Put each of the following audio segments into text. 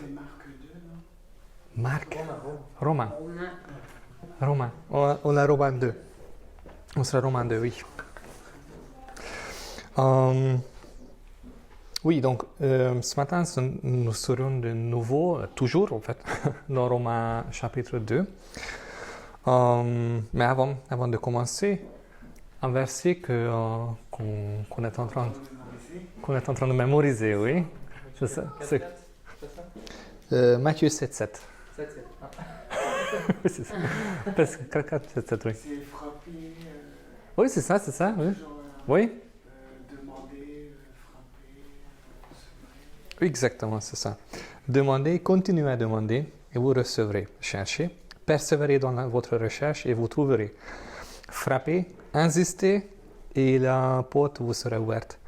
C'est Marc 2, non? Marc. Romain. Romain. On a Romain 2. On sera Romain 2, oui. Oui, donc ce matin, nous serons de nouveau, toujours en fait, dans Romains chapitre 2. Mais avant de commencer, un verset qu'on est en train de mémoriser, oui. Je sais. C'est Matthieu 7,7. 7. Oui, c'est ça. Parce que 4, 7, 7, oui. C'est frapper. Oui, c'est ça, oui. Genre, Oui. demander, frapper, recevoir. Exactement, c'est ça. Demandez, continuez à demander et vous recevrez. Cherchez, persévérez dans votre recherche et vous trouverez. Frappez, insistez et la porte vous sera ouverte.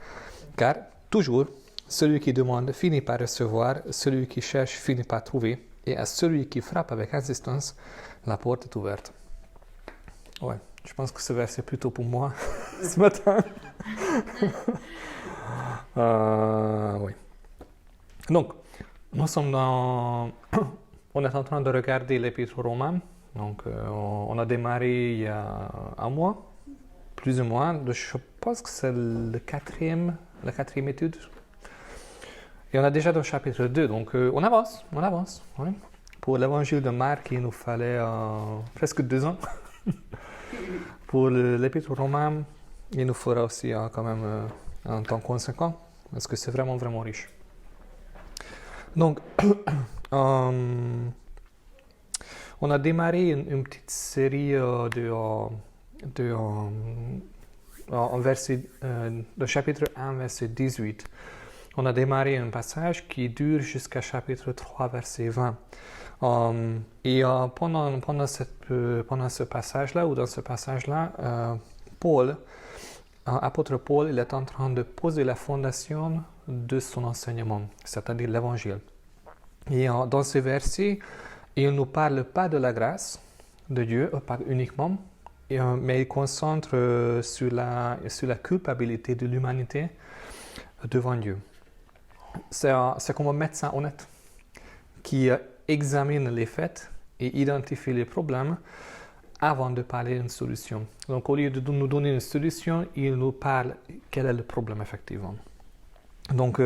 Car toujours, celui qui demande finit par recevoir, celui qui cherche finit par trouver, et à celui qui frappe avec insistance, la porte est ouverte. Ouais, je pense que ce verset est plutôt pour moi ce matin. Oui. Donc, nous sommes on est en train de regarder l'Épître aux Romains. Donc, on a démarré il y a un mois, plus ou moins. Je pense que c'est la quatrième étude. Et on est déjà dans le chapitre 2, donc on avance. Oui. Pour l'évangile de Marc, il nous fallait presque 2 ans. Pour l'Épître aux Romains, il nous faudra aussi quand même un temps conséquent, parce que c'est vraiment, vraiment riche. Donc, on a démarré une petite série en verset, de chapitre 1, verset 18. On a démarré un passage qui dure jusqu'à chapitre 3, verset 20. Et pendant ce passage-là, ou dans ce passage-là, apôtre Paul, il est en train de poser la fondation de son enseignement, c'est-à-dire l'évangile. Et dans ce verset, il ne nous parle pas de la grâce de Dieu, pas uniquement, mais il concentre sur la culpabilité de l'humanité devant Dieu. C'est comme un médecin honnête qui examine les faits et identifie les problèmes avant de parler d'une solution. Donc, au lieu de nous donner une solution, il nous parle quel est le problème effectivement. Donc,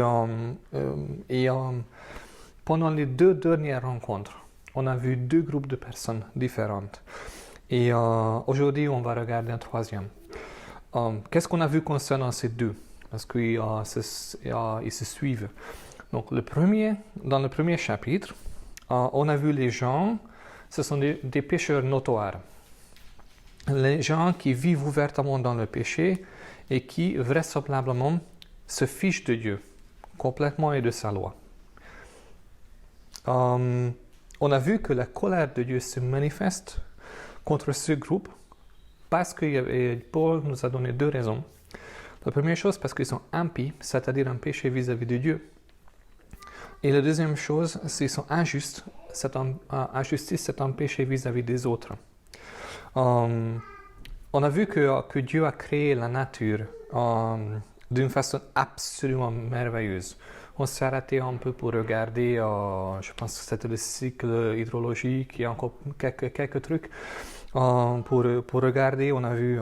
pendant les 2 dernières rencontres, on a vu 2 groupes de personnes différentes. Et aujourd'hui, on va regarder un troisième. Qu'est-ce qu'on a vu concernant ces 2? Parce qu'ils se suivent. Donc, dans le premier chapitre, on a vu les gens, ce sont des pécheurs notoires. Les gens qui vivent ouvertement dans le péché et qui, vraisemblablement, se fichent de Dieu, complètement et de sa loi. On a vu que la colère de Dieu se manifeste contre ce groupe parce que Paul nous a donné 2 raisons. La première chose, parce qu'ils sont impies, c'est-à-dire un péché vis-à-vis de Dieu. Et la deuxième chose, c'est qu'ils sont injustes. Injustice, c'est un péché vis-à-vis des autres. On a vu que Dieu a créé la nature d'une façon absolument merveilleuse. On s'est arrêté un peu pour regarder, je pense que c'était le cycle hydrologique et encore quelques trucs. Pour regarder, on a vu,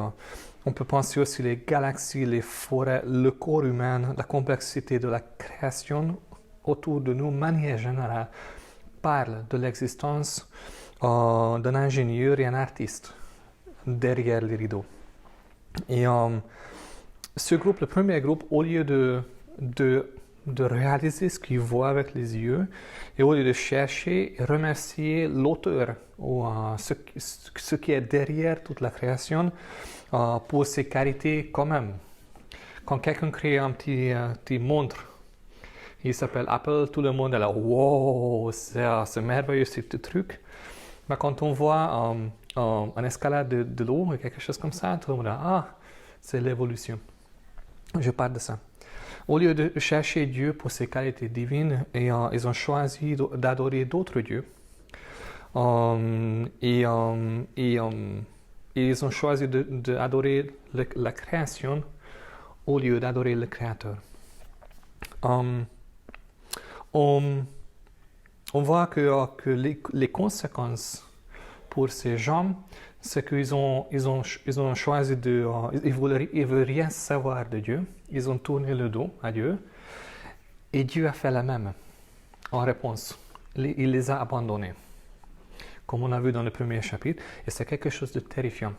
on peut penser aussi les galaxies, les forêts, le corps humain, la complexité de la création autour de nous, de manière générale, parle de l'existence d'un ingénieur et un artiste derrière les rideaux. Et ce groupe, le premier groupe, au lieu de réaliser ce qu'il voit avec les yeux, et au lieu de chercher et remercier l'auteur ou ce qui est derrière toute la création pour ses qualités quand même. Quand quelqu'un crée un petit montre, il s'appelle Apple, tout le monde est là, wow, c'est merveilleux ce truc. Mais quand on voit une escalade de l'eau, quelque chose comme ça, tout le monde est là, ah, c'est l'évolution. Je parle de ça. Au lieu de chercher Dieu pour ses qualités divines, ils ont choisi d'adorer d'autres dieux. Et ils ont choisi d'adorer la création au lieu d'adorer le Créateur. on voit que les conséquences pour ces gens, c'est qu'ils ont choisi ils veulent rien savoir de Dieu. Ils ont tourné le dos à Dieu. Et Dieu a fait la même en réponse. Il les a abandonnés, comme on a vu dans le premier chapitre. Et c'est quelque chose de terrifiant.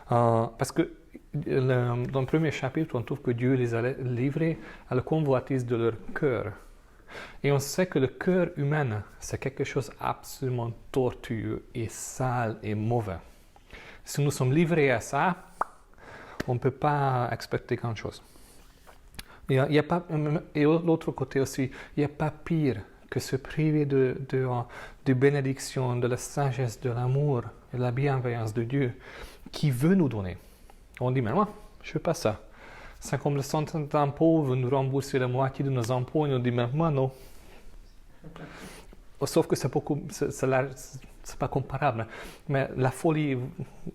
Parce que dans le premier chapitre, on trouve que Dieu les a livrés à la convoitise de leur cœur. Et on sait que le cœur humain, c'est quelque chose absolument tortueux et sale et mauvais. Si nous sommes livrés à ça, on ne peut pas expecter grand-chose. Et de l'autre côté aussi, il n'y a pas pire que se priver de bénédiction, de la sagesse, de l'amour et de la bienveillance de Dieu qui veut nous donner. On dit, mais moi, je ne veux pas ça. C'est comme le centre d'impôt veut nous rembourser la moitié de nos impôts et nous dit, mais moi, non. Sauf que c'est pas comparable. Mais la folie,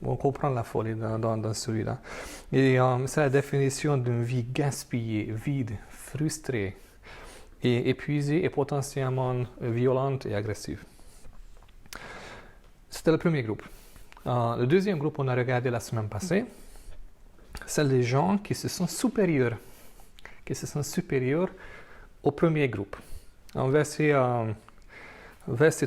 on comprend la folie dans celui-là. Et c'est la définition d'une vie gaspillée, vide, frustrée, et épuisée et potentiellement violente et agressive. C'était le premier groupe. Le deuxième groupe, on a regardé la semaine passée, c'est les gens qui se sont supérieurs au premier groupe. En verset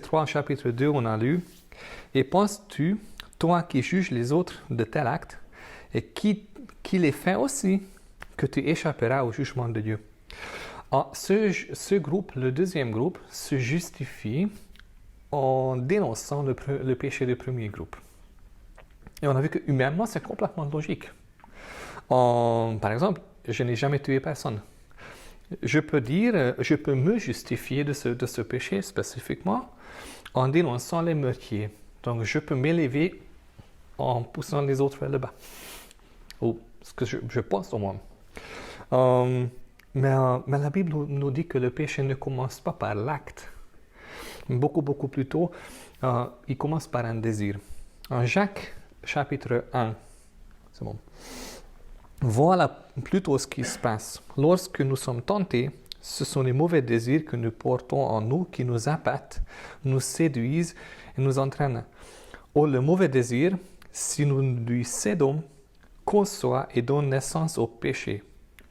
3, chapitre 2, on a lu « Et penses-tu, toi qui juges les autres de tel acte, et qui les fait aussi, que tu échapperas au jugement de Dieu ?» Ce groupe, le deuxième groupe, se justifie en dénonçant le péché du premier groupe. Et on a vu que humainement, c'est complètement logique. Par exemple, je n'ai jamais tué personne. Je peux me justifier de ce péché spécifiquement en dénonçant les meurtriers. Donc, je peux m'élever en poussant les autres vers le bas. Ou ce que je pense au moins. Mais la Bible nous dit que le péché ne commence pas par l'acte. Beaucoup plus tôt, il commence par un désir. En Jacques, chapitre 1, c'est bon. Voilà plutôt ce qui se passe. Lorsque nous sommes tentés, ce sont les mauvais désirs que nous portons en nous qui nous appâtent, nous séduisent et nous entraînent. Or, le mauvais désir, si nous lui cédons, conçoit et donne naissance au péché.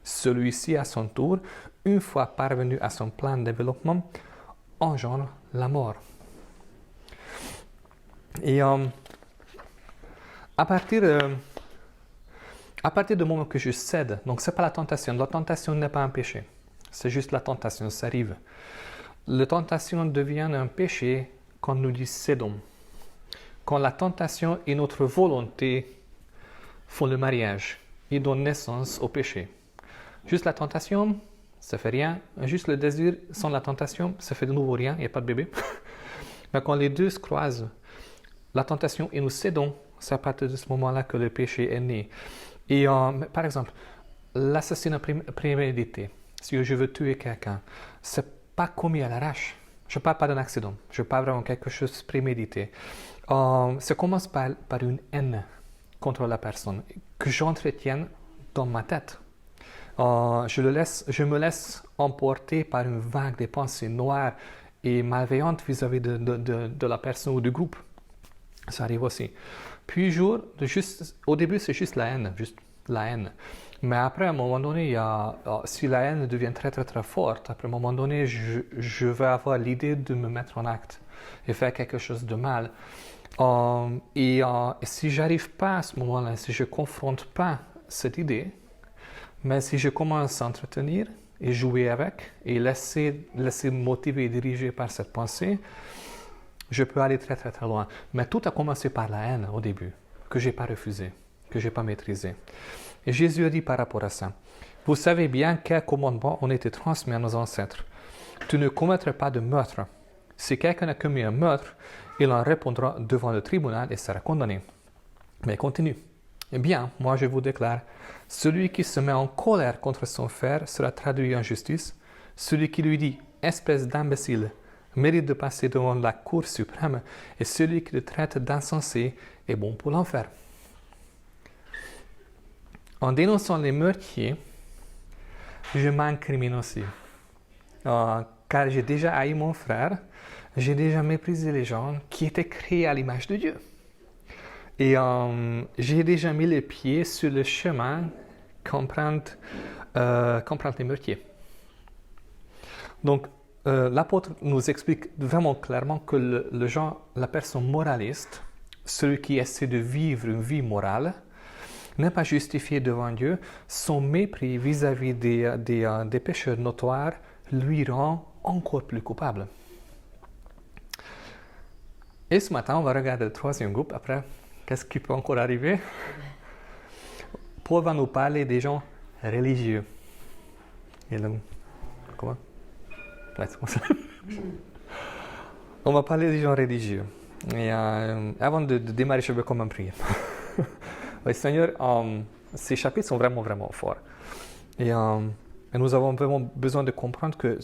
Celui-ci, à son tour, une fois parvenu à son plein développement, engendre la mort. Et à partir du moment que je cède, donc ce n'est pas la tentation n'est pas un péché, c'est juste la tentation, ça arrive. La tentation devient un péché quand nous lui cédons, quand la tentation et notre volonté font le mariage et donnent naissance au péché. Juste la tentation, ça fait rien. Juste le désir sans la tentation, ça fait de nouveau rien, il n'y a pas de bébé. Mais quand les deux se croisent, la tentation et nous cédons, c'est à partir de ce moment-là que le péché est né. Et par exemple, l'assassinat prémédité, si je veux tuer quelqu'un, c'est pas commis à l'arrache. Je ne parle pas d'un accident, je parle vraiment de quelque chose de prémédité. Ça commence par une haine contre la personne que j'entretienne dans ma tête. Je me laisse emporter par une vague de pensées noires et malveillantes vis-à-vis de la personne ou du groupe. Ça arrive aussi. Puis au début, c'est juste la haine. Mais après, à un moment donné, si la haine devient très forte, après un moment donné, je vais avoir l'idée de me mettre en acte et faire quelque chose de mal. Et si j'arrive pas à ce moment-là, si je confronte pas cette idée, mais si je commence à entretenir et jouer avec et laisser motiver et diriger par cette pensée, je peux aller très loin. Mais tout a commencé par la haine au début, que je n'ai pas refusé, que je n'ai pas maîtrisé. Et Jésus a dit par rapport à ça, « Vous savez bien quels commandements ont été transmis à nos ancêtres. Tu ne commettras pas de meurtre. Si quelqu'un a commis un meurtre, il en répondra devant le tribunal et sera condamné. » Mais continue. « Eh bien, moi je vous déclare, celui qui se met en colère contre son frère sera traduit en justice. Celui qui lui dit « espèce d'imbécile » mérite de passer devant la Cour suprême, et celui qui le traite d'insensé est bon pour l'enfer. » En dénonçant les meurtriers, je m'incrimine aussi. car j'ai déjà haï mon frère, j'ai déjà méprisé les gens qui étaient créés à l'image de Dieu. Et j'ai déjà mis les pieds sur le chemin qu'empruntent les meurtriers. Donc, l'apôtre nous explique vraiment clairement que la personne moraliste, celui qui essaie de vivre une vie morale, n'est pas justifié devant Dieu. Son mépris vis-à-vis des pécheurs notoires lui rend encore plus coupable. Et ce matin, on va regarder le troisième groupe. Après, qu'est-ce qui peut encore arriver? Paul va nous parler des gens religieux. Comment? Ouais, c'est comme ça. On va parler des gens religieux. Et avant de démarrer, je veux quand même prier. Oui, Seigneur, ces chapitres sont vraiment, vraiment forts. Et nous avons vraiment besoin de comprendre que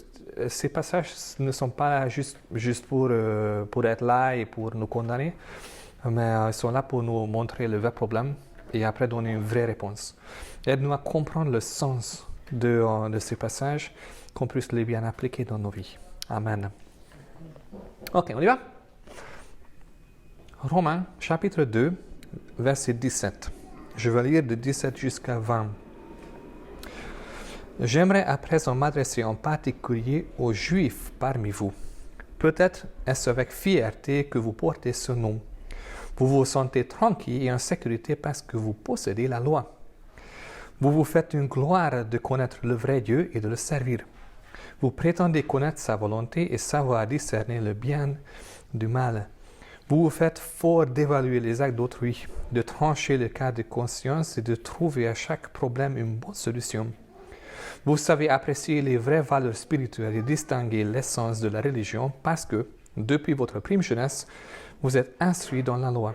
ces passages ne sont pas là juste pour être là et pour nous condamner, mais ils sont là pour nous montrer le vrai problème et après donner une vraie réponse. Aide-nous à comprendre le sens de ces passages, qu'on puisse les bien appliquer dans nos vies. Amen. Ok, on y va? Romains, chapitre 2, verset 17. Je vais lire de 17 jusqu'à 20. J'aimerais à présent m'adresser en particulier aux Juifs parmi vous. Peut-être est-ce avec fierté que vous portez ce nom. Vous vous sentez tranquille et en sécurité parce que vous possédez la loi. Vous vous faites une gloire de connaître le vrai Dieu et de le servir. Vous prétendez connaître sa volonté et savoir discerner le bien du mal. Vous vous faites fort d'évaluer les actes d'autrui, de trancher le cas de conscience et de trouver à chaque problème une bonne solution. Vous savez apprécier les vraies valeurs spirituelles et distinguer l'essence de la religion parce que, depuis votre prime jeunesse, vous êtes instruits dans la loi.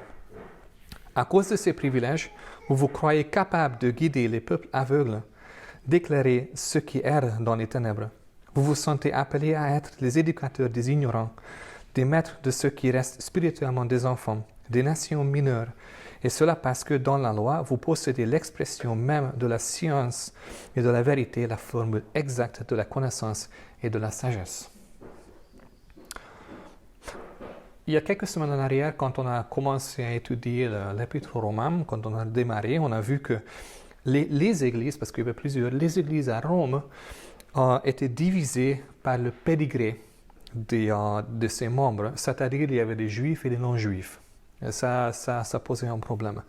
À cause de ces privilèges, vous vous croyez capable de guider les peuples aveugles, d'éclairer ceux qui errent dans les ténèbres. Vous vous sentez appelés à être les éducateurs des ignorants, des maîtres de ceux qui restent spirituellement des enfants, des nations mineures, et cela parce que dans la loi, vous possédez l'expression même de la science et de la vérité, la formule exacte de la connaissance et de la sagesse. Il y a quelques semaines en arrière, quand on a commencé à étudier l'Épître aux Romains, quand on a démarré, on a vu que les églises, parce qu'il y avait plusieurs, les églises à Rome étaient divisées par le pédigré de ses membres, c'est-à-dire il y avait des juifs et des non-juifs. Et ça posait un problème.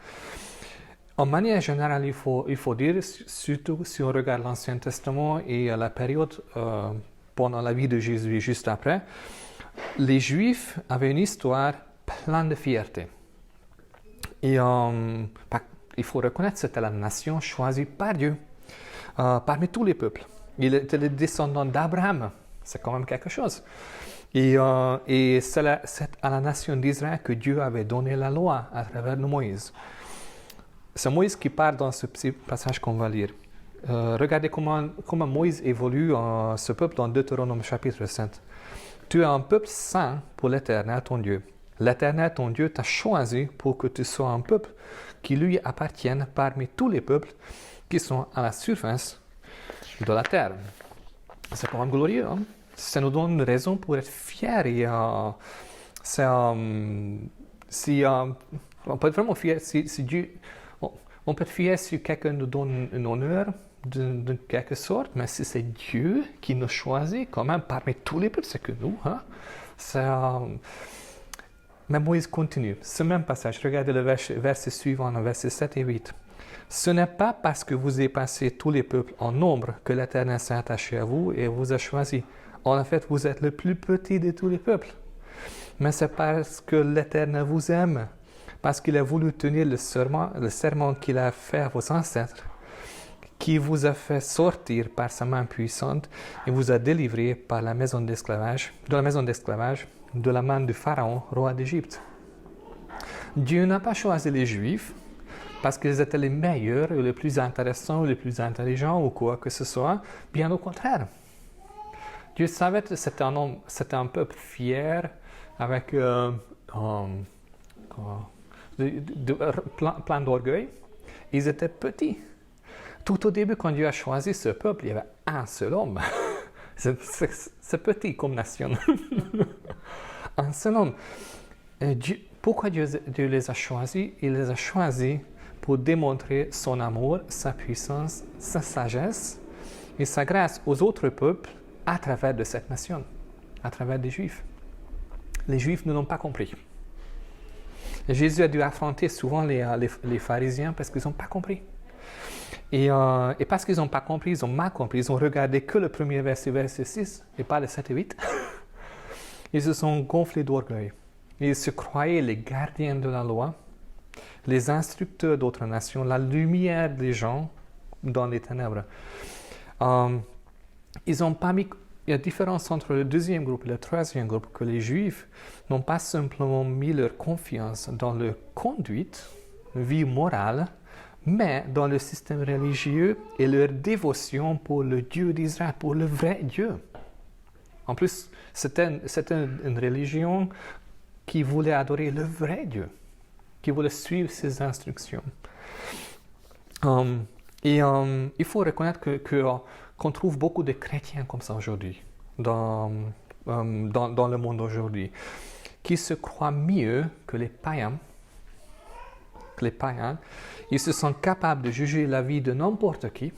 En manière générale, il faut dire, surtout si on regarde l'Ancien Testament et la période pendant la vie de Jésus et juste après, les Juifs avaient une histoire pleine de fierté. Et il faut reconnaître que c'était la nation choisie par Dieu, parmi tous les peuples. Il était le descendant d'Abraham. C'est quand même quelque chose. Et c'est à la nation d'Israël que Dieu avait donné la loi à travers de Moïse. C'est Moïse qui parle dans ce petit passage qu'on va lire. Regardez comment Moïse évolue ce peuple dans Deutéronome chapitre 7. Tu es un peuple saint pour l'Éternel ton Dieu. L'Éternel ton Dieu t'a choisi pour que tu sois un peuple qui lui appartienne parmi tous les peuples qui sont à la surface de la terre. C'est quand même glorieux, hein? Ça nous donne une raison pour être fiers. On peut être vraiment fier si Dieu. On peut être fier si quelqu'un nous donne un honneur de quelque sorte, mais si c'est Dieu qui nous choisit, quand même, parmi tous les peuples, c'est que nous. Hein? Mais Moïse continue. Ce même passage, regardez le verset suivant, verset 7 et 8. Ce n'est pas parce que vous avez passé tous les peuples en nombre que l'Éternel s'est attaché à vous et vous a choisi. En fait, vous êtes le plus petit de tous les peuples. Mais c'est parce que l'Éternel vous aime, parce qu'il a voulu tenir le serment qu'il a fait à vos ancêtres, qui vous a fait sortir par sa main puissante et vous a délivré de la maison d'esclavage, de la main du Pharaon, roi d'Égypte. Dieu n'a pas choisi les Juifs parce qu'ils étaient les meilleurs, ou les plus intéressants, ou les plus intelligents, ou quoi que ce soit. Bien au contraire. Dieu savait que c'était un peuple fier, avec plein d'orgueil. Ils étaient petits. Tout au début, quand Dieu a choisi ce peuple, il y avait un seul homme. C'est petit comme nation. Un seul homme. Pourquoi Dieu les a choisis? Il les a choisis pour démontrer son amour, sa puissance, sa sagesse et sa grâce aux autres peuples à travers de cette nation, à travers des Juifs. Les Juifs ne l'ont pas compris. Jésus a dû affronter souvent les pharisiens parce qu'ils n'ont pas compris. Et parce qu'ils n'ont pas compris, ils ont mal compris. Ils ont regardé que le premier verset 6 et pas le 7 et 8. Ils se sont gonflés d'orgueil. Ils se croyaient les gardiens de la loi, les instructeurs d'autres nations, la lumière des gens dans les ténèbres. Ils n'ont pas mis... Il y a différence entre le deuxième groupe et le troisième groupe, que les Juifs n'ont pas simplement mis leur confiance dans leur conduite, vie morale, mais dans le système religieux et leur dévotion pour le Dieu d'Israël, pour le vrai Dieu. En plus, c'était une religion qui voulait adorer le vrai Dieu, qui voulait suivre ses instructions. Il faut reconnaître qu'on trouve beaucoup de chrétiens comme ça aujourd'hui, dans le monde aujourd'hui, qui se croient mieux que les païens. Ils se sont capables de juger la vie de n'importe qui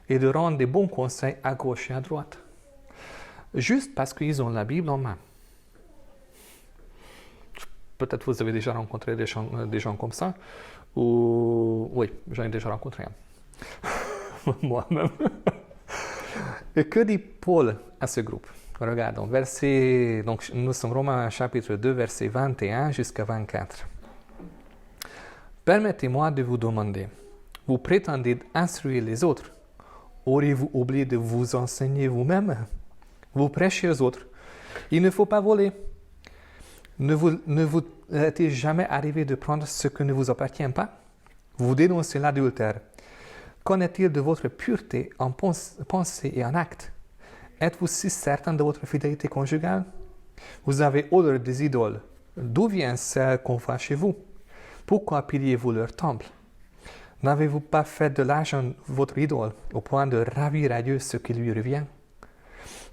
et de rendre des bons conseils à gauche et à droite, juste parce qu'ils ont la Bible en main. Peut-être vous avez déjà rencontré des gens comme ça, ou oui, j'en ai déjà rencontré un, moi-même. Et que dit Paul à ce groupe? Regardons, donc nous sommes Romains chapitre 2, verset 21 jusqu'à 24. Permettez-moi de vous demander, vous prétendez instruire les autres, auriez-vous oublié de vous enseigner vous-même? Vous prêchez aux autres, il ne faut pas voler. Ne vous est-il jamais arrivé de prendre ce qui ne vous appartient pas? Vous dénoncez l'adultère. Qu'en est-il de votre pureté en pensée et en acte? Êtes-vous si certain de votre fidélité conjugale? Vous avez odeur des idoles. D'où vient celle qu'on voit chez vous? Pourquoi pillez-vous leur temple? N'avez-vous pas fait de l'argent votre idole au point de ravir à Dieu ce qui lui revient?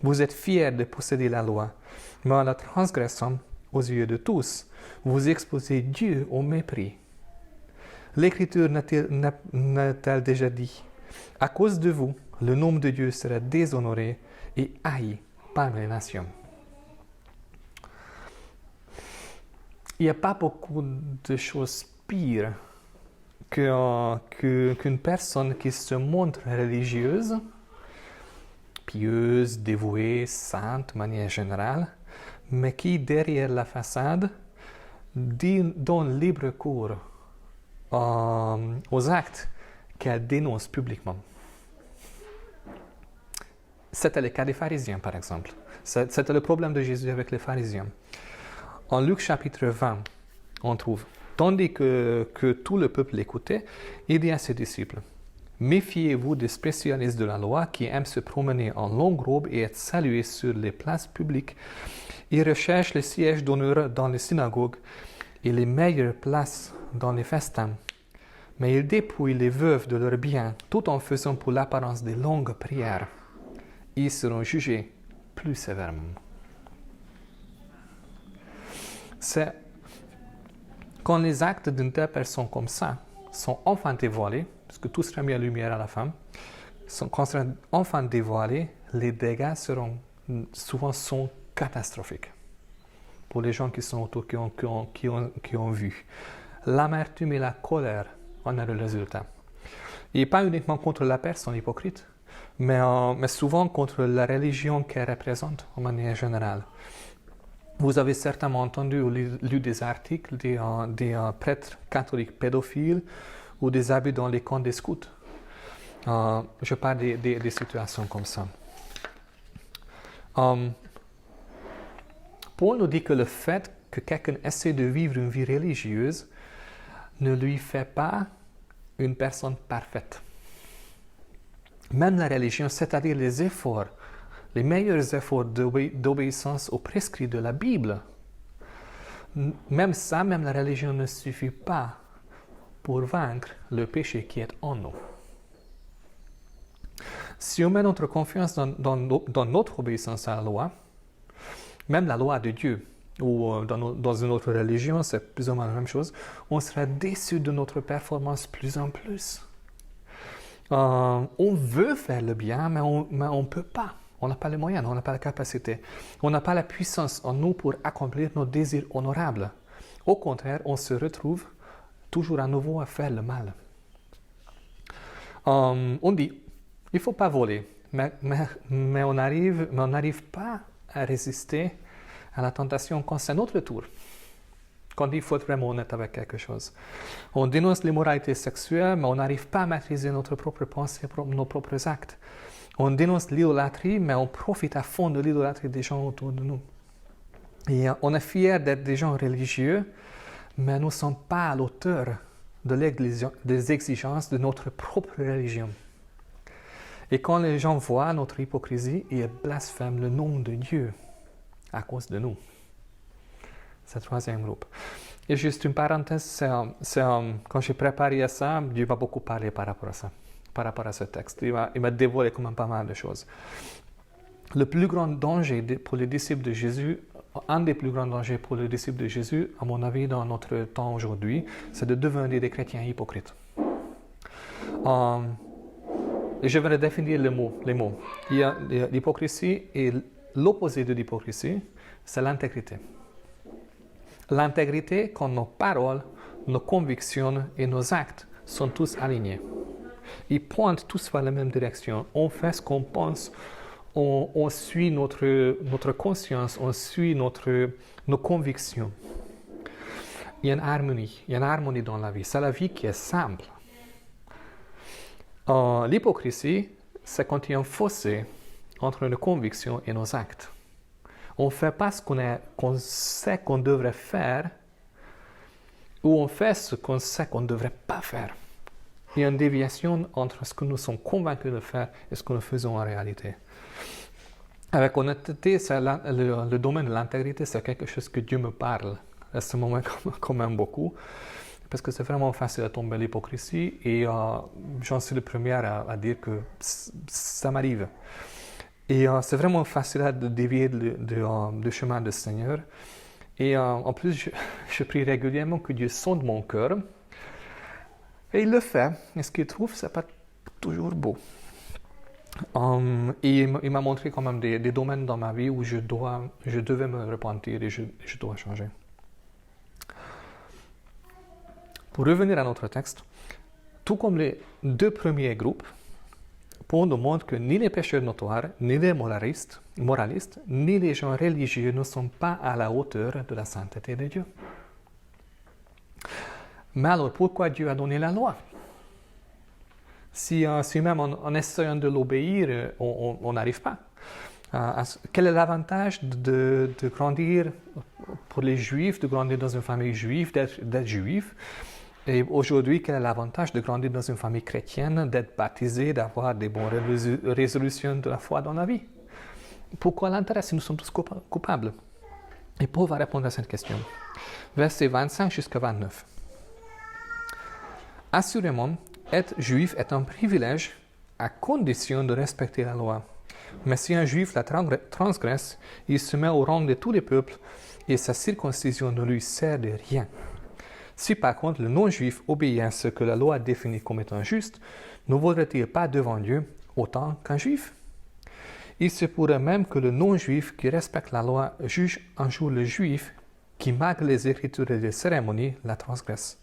Vous êtes fiers de posséder la loi, mais en la transgressant aux yeux de tous, vous exposez Dieu au mépris. L'Écriture n'a-t-elle déjà dit, à cause de vous, le nom de Dieu sera déshonoré et haï parmi les nations. Il n'y a pas beaucoup de choses pires qu'une personne qui se montre religieuse, pieuse, dévouée, sainte de manière générale, mais qui, derrière la façade, donne libre cours aux actes qu'elle dénonce publiquement. C'était le cas des pharisiens, par exemple. C'était le problème de Jésus avec les pharisiens. En Luc chapitre 20, on trouve, tandis que tout le peuple l'écoutait, il dit à ses disciples, « Méfiez-vous des spécialistes de la loi qui aiment se promener en longue robe et être salués sur les places publiques. Ils recherchent les sièges d'honneur dans les synagogues et les meilleures places dans les festins. Mais ils dépouillent les veuves de leurs biens tout en faisant pour l'apparence des longues prières. Ils seront jugés plus sévèrement. » C'est quand les actes d'une telle personne comme ça sont enfin dévoilés, parce que tout sera mis à lumière à la fin, quand sera enfin dévoilés, les dégâts sont catastrophiques pour les gens qui sont autour, qui ont vu. L'amertume et la colère en est le résultat. Et pas uniquement contre la personne hypocrite, mais souvent contre la religion qu'elle représente en manière générale. Vous avez certainement entendu ou lu des articles des prêtres catholiques pédophiles ou des abus dans les camps des scouts. Je parle des situations comme ça. Paul nous dit que le fait que quelqu'un essaie de vivre une vie religieuse ne lui fait pas une personne parfaite. Même la religion, c'est-à-dire les efforts, les meilleurs efforts d'obéissance aux prescrits de la Bible, même la religion ne suffit pas pour vaincre le péché qui est en nous. Si on met notre confiance dans notre obéissance à la loi, même la loi de Dieu, ou dans une autre religion, c'est plus ou moins la même chose, on sera déçu de notre performance plus en plus. On veut faire le bien, mais on ne peut pas. On n'a pas les moyens, on n'a pas la capacité. On n'a pas la puissance en nous pour accomplir nos désirs honorables. Au contraire, on se retrouve toujours à nouveau à faire le mal. On dit, il ne faut pas voler, mais on n'arrive pas à résister à la tentation quand c'est notre tour. Quand il faut être vraiment honnête avec quelque chose. On dénonce l'immoralité sexuelle, mais on n'arrive pas à maîtriser notre propre pensée, nos propres actes. On dénonce l'idolâtrie, mais on profite à fond de l'idolâtrie des gens autour de nous. Et on est fiers d'être des gens religieux, mais nous ne sommes pas à l'auteur des exigences de notre propre religion. Et quand les gens voient notre hypocrisie, ils blasphèment le nom de Dieu à cause de nous. C'est le troisième groupe. Et juste une parenthèse, quand j'ai préparé ça, Dieu m'a beaucoup parlé par rapport à ça, par rapport à ce texte. Il m'a dévoilé quand même pas mal de choses. Le plus grand danger pour les disciples de Jésus, un des plus grands dangers pour les disciples de Jésus, à mon avis, dans notre temps aujourd'hui, c'est de devenir des chrétiens hypocrites. Et je vais définir les mots. Il y a l'hypocrisie et l'opposé de l'hypocrisie, c'est l'intégrité. L'intégrité quand nos paroles, nos convictions et nos actes sont tous alignés. Ils pointent tous vers la même direction. On fait ce qu'on pense, on suit notre conscience, on suit nos convictions. Il y a une harmonie dans la vie. C'est la vie qui est simple. L'hypocrisie, c'est quand il y a un fossé entre nos convictions et nos actes. On ne fait pas ce qu'on sait qu'on devrait faire, ou on fait ce qu'on sait qu'on ne devrait pas faire. Il y a une déviation entre ce que nous sommes convaincus de faire et ce que nous faisons en réalité. Avec honnêteté, le domaine de l'intégrité, c'est quelque chose que Dieu me parle à ce moment quand même beaucoup, parce que c'est vraiment facile à tomber dans l'hypocrisie et j'en suis le premier à dire que ça m'arrive. Et c'est vraiment facile de dévier du chemin du Seigneur. Et en plus, je prie régulièrement que Dieu sonde mon cœur. Et il le fait. Et ce qu'il trouve, ce n'est pas toujours beau. Et il m'a montré quand même des domaines dans ma vie où je devais me repentir et je dois changer. Pour revenir à notre texte, tout comme les deux premiers groupes, Paul nous montre que ni les pécheurs notoires, ni les moralistes, ni les gens religieux ne sont pas à la hauteur de la sainteté de Dieu. Mais alors, pourquoi Dieu a donné la loi? Si même en essayant de l'obéir, on n'arrive pas. Quel est l'avantage de grandir pour les Juifs, de grandir dans une famille juive, d'être juif? Et aujourd'hui, quel est l'avantage de grandir dans une famille chrétienne, d'être baptisé, d'avoir des bonnes résolutions de la foi dans la vie? Pourquoi l'intérêt si nous sommes tous coupables? Et Paul va répondre à cette question. Versets 25 jusqu'à 29. Assurément, être juif est un privilège à condition de respecter la loi. Mais si un juif la transgresse, il se met au rang de tous les peuples et sa circoncision ne lui sert de rien. Si par contre le non-juif obéit à ce que la loi définit comme étant juste, ne vaudrait-il pas devant Dieu autant qu'un juif? Il se pourrait même que le non-juif qui respecte la loi juge un jour le juif qui, malgré les écritures et les cérémonies, la transgresse.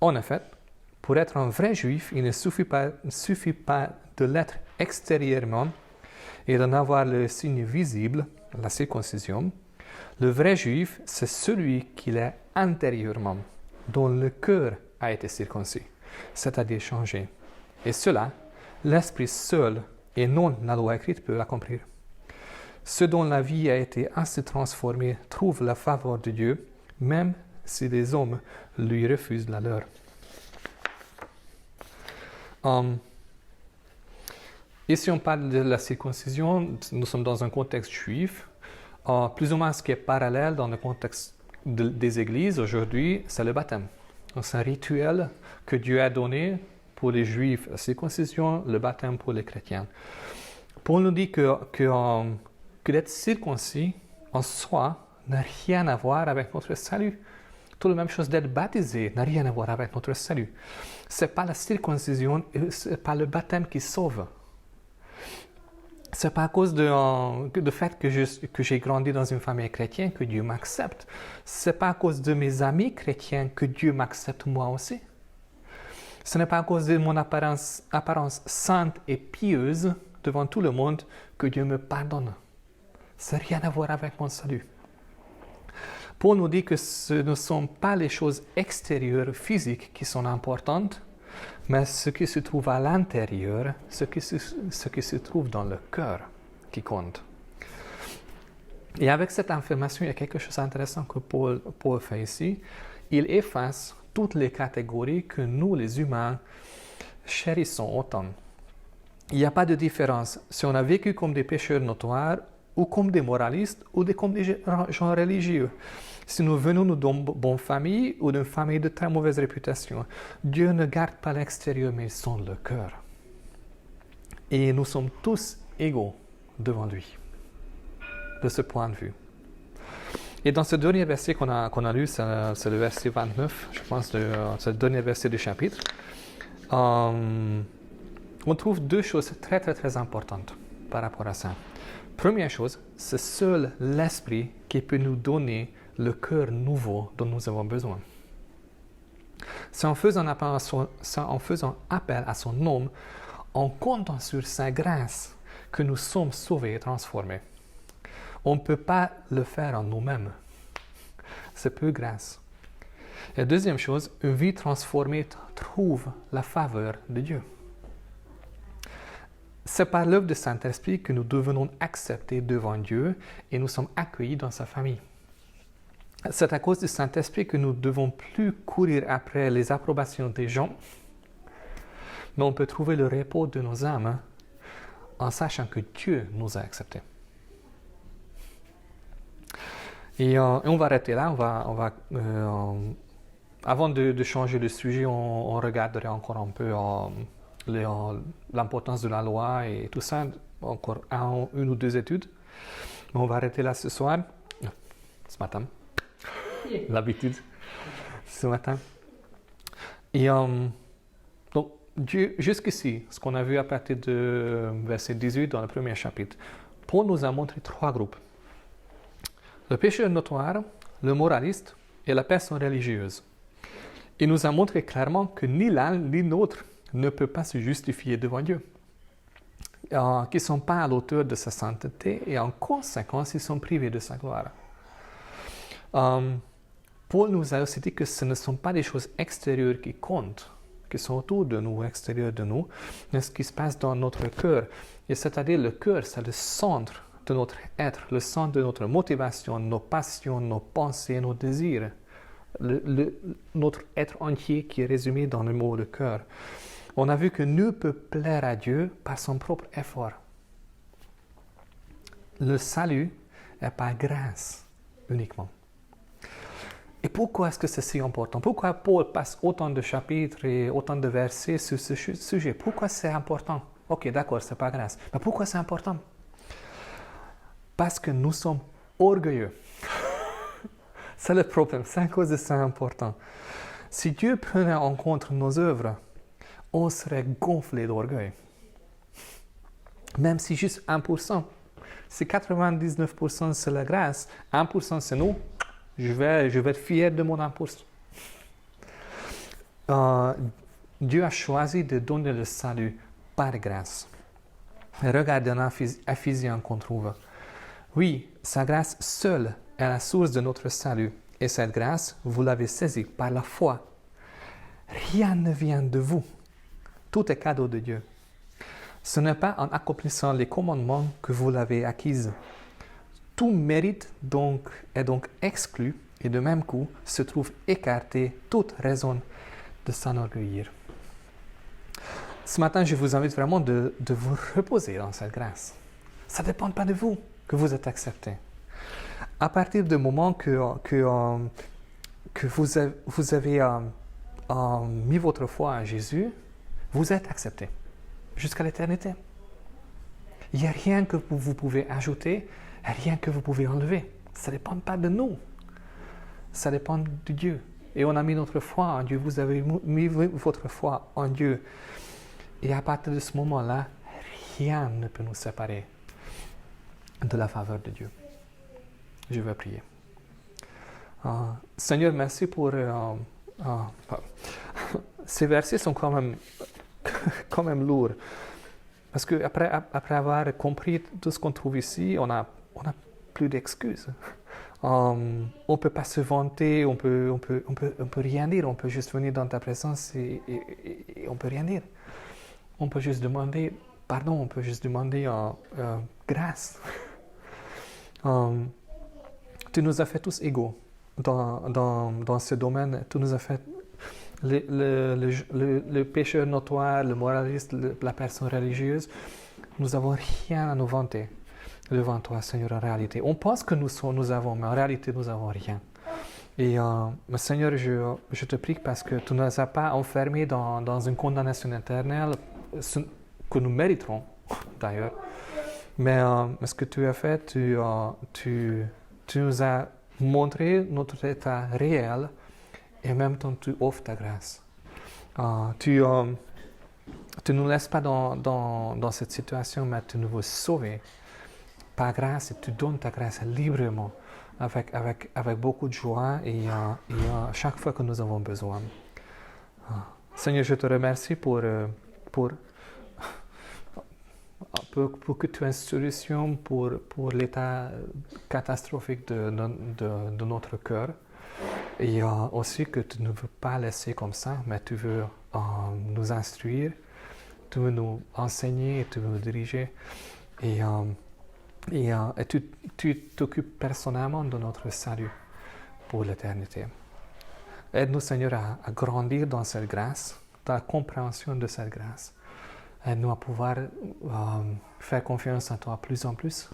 En effet, pour être un vrai juif, il ne suffit pas de l'être extérieurement et d'en avoir le signe visible, la circoncision. Le vrai juif, c'est celui qui l'est intérieurement, dont le cœur a été circoncis, c'est-à-dire changé. Et cela, l'Esprit seul et non la loi écrite peut l'accomplir. Ceux dont la vie a été ainsi transformée trouvent la faveur de Dieu, même si les hommes lui refusent la leur. Ici, on parle de la circoncision. Nous sommes dans un contexte juif. Plus ou moins ce qui est parallèle dans le contexte des églises aujourd'hui, c'est le baptême. C'est un rituel que Dieu a donné pour les juifs, la circoncision, le baptême pour les chrétiens. Paul nous dit que d'être circoncis en soi n'a rien à voir avec notre salut. Tout la même chose d'être baptisé n'a rien à voir avec notre salut. Ce n'est pas la circoncision, ce n'est pas le baptême qui sauve. Ce n'est pas à cause du fait que j'ai grandi dans une famille chrétienne que Dieu m'accepte. Ce n'est pas à cause de mes amis chrétiens que Dieu m'accepte moi aussi. Ce n'est pas à cause de mon apparence sainte et pieuse devant tout le monde que Dieu me pardonne. Ça n'a rien à voir avec mon salut. Paul nous dit que ce ne sont pas les choses extérieures, physiques, qui sont importantes, mais ce qui se trouve à l'intérieur, ce qui se trouve dans le cœur qui compte. Et avec cette affirmation, il y a quelque chose d'intéressant que Paul fait ici. Il efface toutes les catégories que nous, les humains, chérissons autant. Il n'y a pas de différence si on a vécu comme des pécheurs notoires ou comme des moralistes ou comme des gens religieux. Si nous venons d'une bonne famille ou d'une famille de très mauvaise réputation, Dieu ne garde pas l'extérieur, mais il sonde le cœur. Et nous sommes tous égaux devant lui, de ce point de vue. Et dans ce dernier verset qu'on a lu, c'est le verset 29, je pense, c'est le dernier verset du chapitre, on trouve deux choses très, très, très importantes par rapport à ça. Première chose, c'est seul l'Esprit qui peut nous donner le cœur nouveau dont nous avons besoin. C'est en faisant appel à son nom, en comptant sur sa grâce, que nous sommes sauvés et transformés. On ne peut pas le faire en nous-mêmes. C'est peu grâce. Et deuxième chose, une vie transformée trouve la faveur de Dieu. C'est par l'œuvre du Saint-Esprit que nous devenons acceptés devant Dieu et nous sommes accueillis dans sa famille. C'est à cause du Saint-Esprit que nous ne devons plus courir après les approbations des gens, mais on peut trouver le repos de nos âmes en sachant que Dieu nous a acceptés. Et on va arrêter là. Avant de changer de sujet, on regarderait encore un peu l'importance de la loi et tout ça, encore une ou deux études. Mais on va arrêter là ce matin. L'habitude, ce matin. Et donc, Dieu, jusqu'ici, ce qu'on a vu à partir de verset 18 dans le premier chapitre, Paul nous a montré trois groupes. Le pécheur notoire, le moraliste et la personne religieuse. Il nous a montré clairement que ni l'un ni l'autre ne peut pas se justifier devant Dieu, qu'ils ne sont pas à l'auteur de sa sainteté et en conséquence, ils sont privés de sa gloire. Paul nous a aussi dit que ce ne sont pas des choses extérieures qui comptent, qui sont autour de nous, extérieures de nous, mais ce qui se passe dans notre cœur. Et c'est-à-dire le cœur, c'est le centre de notre être, le centre de notre motivation, nos passions, nos pensées, nos désirs. Notre être entier qui est résumé dans le mot « le cœur ». On a vu que nul peut plaire à Dieu par son propre effort. Le salut est par grâce uniquement. Et pourquoi est-ce que c'est si important? Pourquoi Paul passe autant de chapitres et autant de versets sur ce sujet? Pourquoi c'est important? Ok, d'accord, c'est pas grâce. Mais pourquoi c'est important? Parce que nous sommes orgueilleux. C'est le problème, c'est à cause de ça important. Si Dieu prenait en compte nos œuvres, on serait gonflé d'orgueil. Même si juste 1%. Si 99% c'est la grâce, 1% c'est nous, je vais être fier de mon 1%. Dieu a choisi de donner le salut par grâce. Et regardez en Ephésiens qu'on trouve. Oui, sa grâce seule est la source de notre salut. Et cette grâce, vous l'avez saisie par la foi. Rien ne vient de vous. Tout est cadeau de Dieu. Ce n'est pas en accomplissant les commandements que vous l'avez acquise. Tout mérite est donc exclu et de même coup se trouve écarté toute raison de s'enorgueillir. Ce matin, je vous invite vraiment de vous reposer dans cette grâce. Ça ne dépend pas de vous que vous êtes accepté. À partir du moment que vous avez mis votre foi à Jésus, Vous êtes accepté jusqu'à l'éternité. Il n'y a rien que vous pouvez ajouter, rien que vous pouvez enlever. Ça ne dépend pas de nous. Ça dépend de Dieu. Et on a mis notre foi en Dieu. Vous avez mis votre foi en Dieu. Et à partir de ce moment-là, rien ne peut nous séparer de la faveur de Dieu. Je vais prier. Seigneur, merci pour... ces versets sont quand même lourds. Parce qu'après avoir compris tout ce qu'on trouve ici, on a plus d'excuses. On ne peut pas se vanter, on peut rien dire. On peut juste venir dans ta présence et on ne peut rien dire. On peut juste demander pardon, on peut juste demander grâce. Tu nous as fait tous égaux dans ce domaine. Tu nous as fait le pécheur notoire, le moraliste, la personne religieuse. Nous n'avons rien à nous vanter devant toi, Seigneur, en réalité. On pense que nous avons, mais en réalité, nous n'avons rien. Et Seigneur, je te prie parce que tu ne nous as pas enfermés dans une condamnation éternelle que nous mériterons, d'ailleurs. Mais ce que tu as fait, tu nous as montré notre état réel et en même temps tu offres ta grâce. Tu ne nous laisses pas dans cette situation, mais tu nous veux sauver par grâce et tu donnes ta grâce librement, avec beaucoup de joie et chaque fois que nous avons besoin. Seigneur, je te remercie pour que tu aies une solution pour l'état catastrophique de notre cœur. Et aussi que tu ne veux pas laisser comme ça, mais tu veux nous instruire, tu veux nous enseigner, tu veux nous diriger. Et tu t'occupes personnellement de notre salut pour l'éternité. Aide-nous, Seigneur, à grandir dans cette grâce, dans la compréhension de cette grâce. Aide-nous à pouvoir faire confiance en toi plus en plus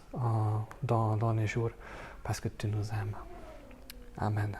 dans les jours, parce que tu nous aimes. Amen.